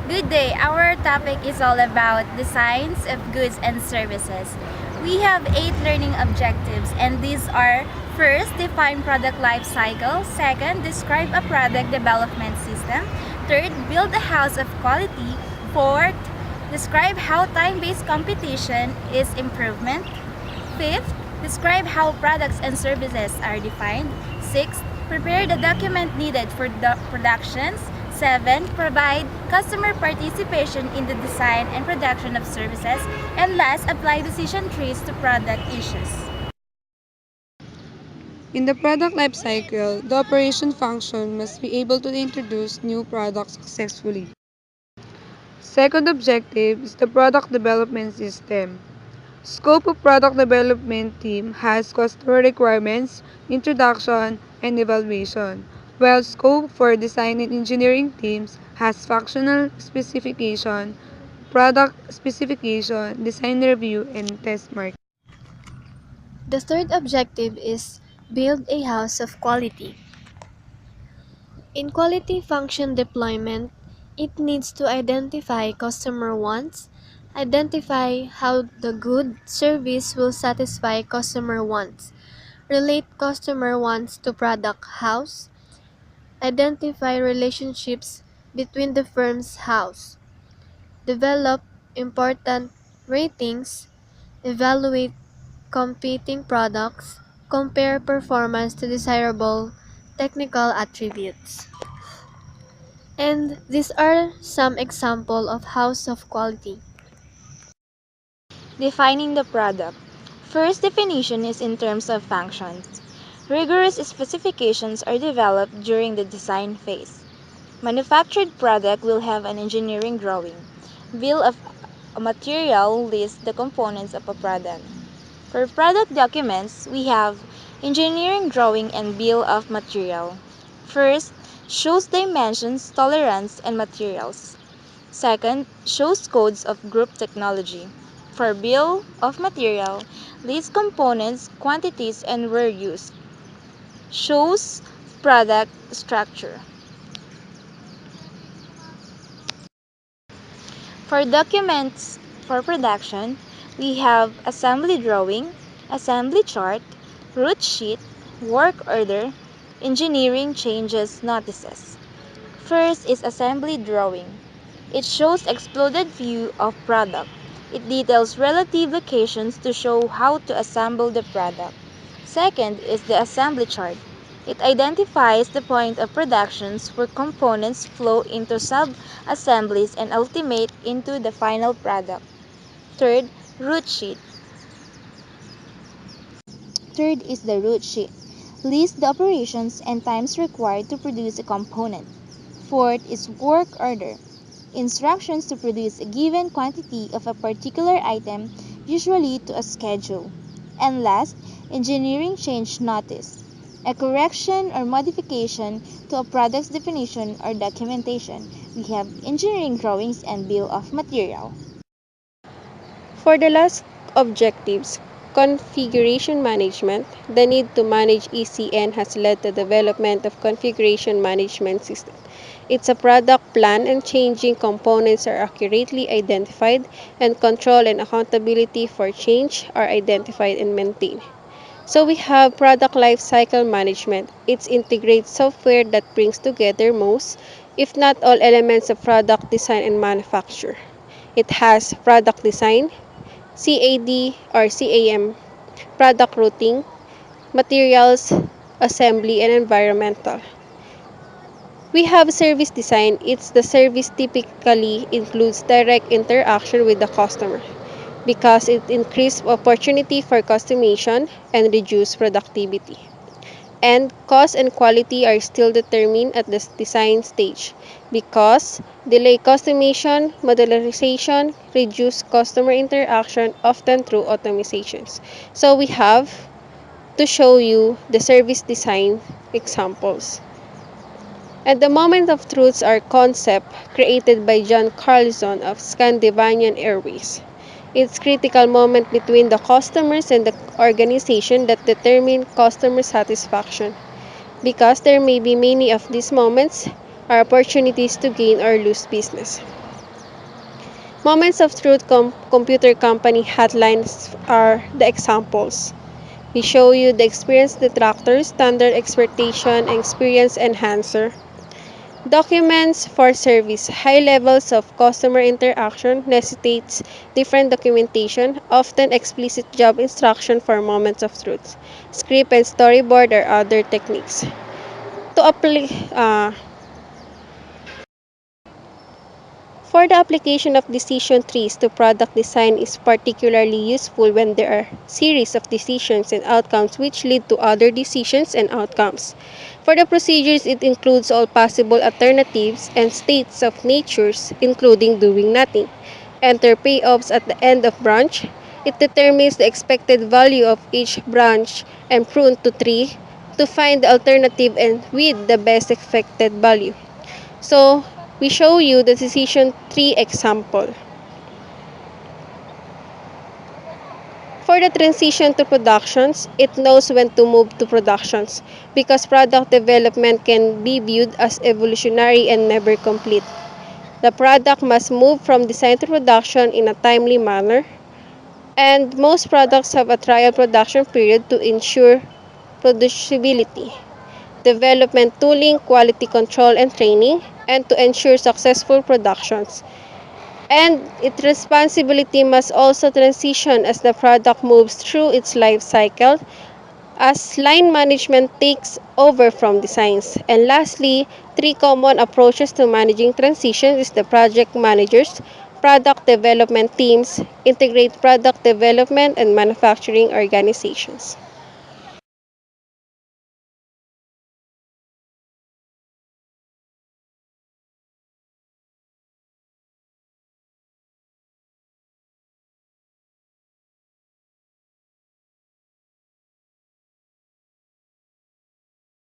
Good day. Our topic is all about designs of goods and services. We have 8 learning objectives, and these are: first, define product life cycle; second, describe a product development system; third, build a house of quality; fourth, describe how time-based competition is improvement; fifth, describe how products and services are defined; sixth, prepare the document needed for the productions; 7. Provide customer participation in the design and production of services; and last, apply decision trees to product issues. In the product life cycle, the operation function must be able to introduce new products successfully. Second objective is the product development system. Scope of product development team has customer requirements, introduction, and evaluation, while scope for design and engineering teams has functional specification, product specification, design review, and test mark. The third objective is build a house of quality. In quality function deployment, it needs to identify customer wants, identify how the good service will satisfy customer wants, relate customer wants to product house, identify relationships between the firm's house, develop important ratings, evaluate competing products, compare performance to desirable technical attributes. And these are some examples of house of quality. Defining the product. First definition is in terms of functions. Rigorous specifications are developed during the design phase. Manufactured product will have an engineering drawing. Bill of material lists the components of a product. For product documents, we have engineering drawing and bill of material. First, shows dimensions, tolerance, and materials. Second, shows codes of group technology. For bill of material, lists components, quantities, and where used. Shows product structure. For documents for production, we have assembly drawing, assembly chart, route sheet, work order, engineering changes notices. First is assembly drawing. It shows exploded view of product. It details relative locations to show how to assemble the product. Second is the assembly chart. It identifies the point of productions where components flow into sub-assemblies and ultimate into the final product. Third, route sheet. Third is the route sheet. Lists the operations and times required to produce a component. Fourth is work order. Instructions to produce a given quantity of a particular item, usually to a schedule. And last, engineering change notice. A correction or modification to a product's definition or documentation. We have engineering drawings and bill of material. For the last objectives, configuration management, the need to manage ECN has led to development of configuration management system. It's a product plan and changing components are accurately identified and control and accountability for change are identified and maintained. So we have product lifecycle management. It integrates software that brings together most, if not all elements of product design and manufacture. It has product design, CAD or CAM, product routing, materials, assembly, and environmental. We have service design. It's the service typically includes direct interaction with the customer because it increases opportunity for customization and reduce productivity. And cost and quality are still determined at the design stage because delay customization, modularization, reduce customer interaction often through automations. So we have to show you the service design examples. And the moment of truths are concept created by John Carlson of Scandinavian Airways. It's critical moment between the customers and the organization that determine customer satisfaction because there may be many of these moments are opportunities to gain or lose business. Moments of Truth Computer Company hotlines are the examples. We show you the experience detractor, standard expectation, and experience enhancer. Documents for service. High levels of customer interaction necessitates different documentation, often explicit job instruction for moments of truth. Script and storyboard are other techniques. To apply, for the application of decision trees to product design is particularly useful when there are series of decisions and outcomes which lead to other decisions and outcomes. For the procedures, it includes all possible alternatives and states of natures, including doing nothing. Enter payoffs at the end of branch. It determines the expected value of each branch and prune to tree to find the alternative and with the best expected value. So, we show you the decision tree example. For the transition to productions, it knows when to move to productions because product development can be viewed as evolutionary and never complete. The product must move from design to production in a timely manner, and most products have a trial production period to ensure producibility, development tooling, quality control and training, and to ensure successful productions. And its responsibility must also transition as the product moves through its life cycle, as line management takes over from designs. And lastly, three common approaches to managing transitions is the project managers, product development teams, integrate product development, and manufacturing organizations.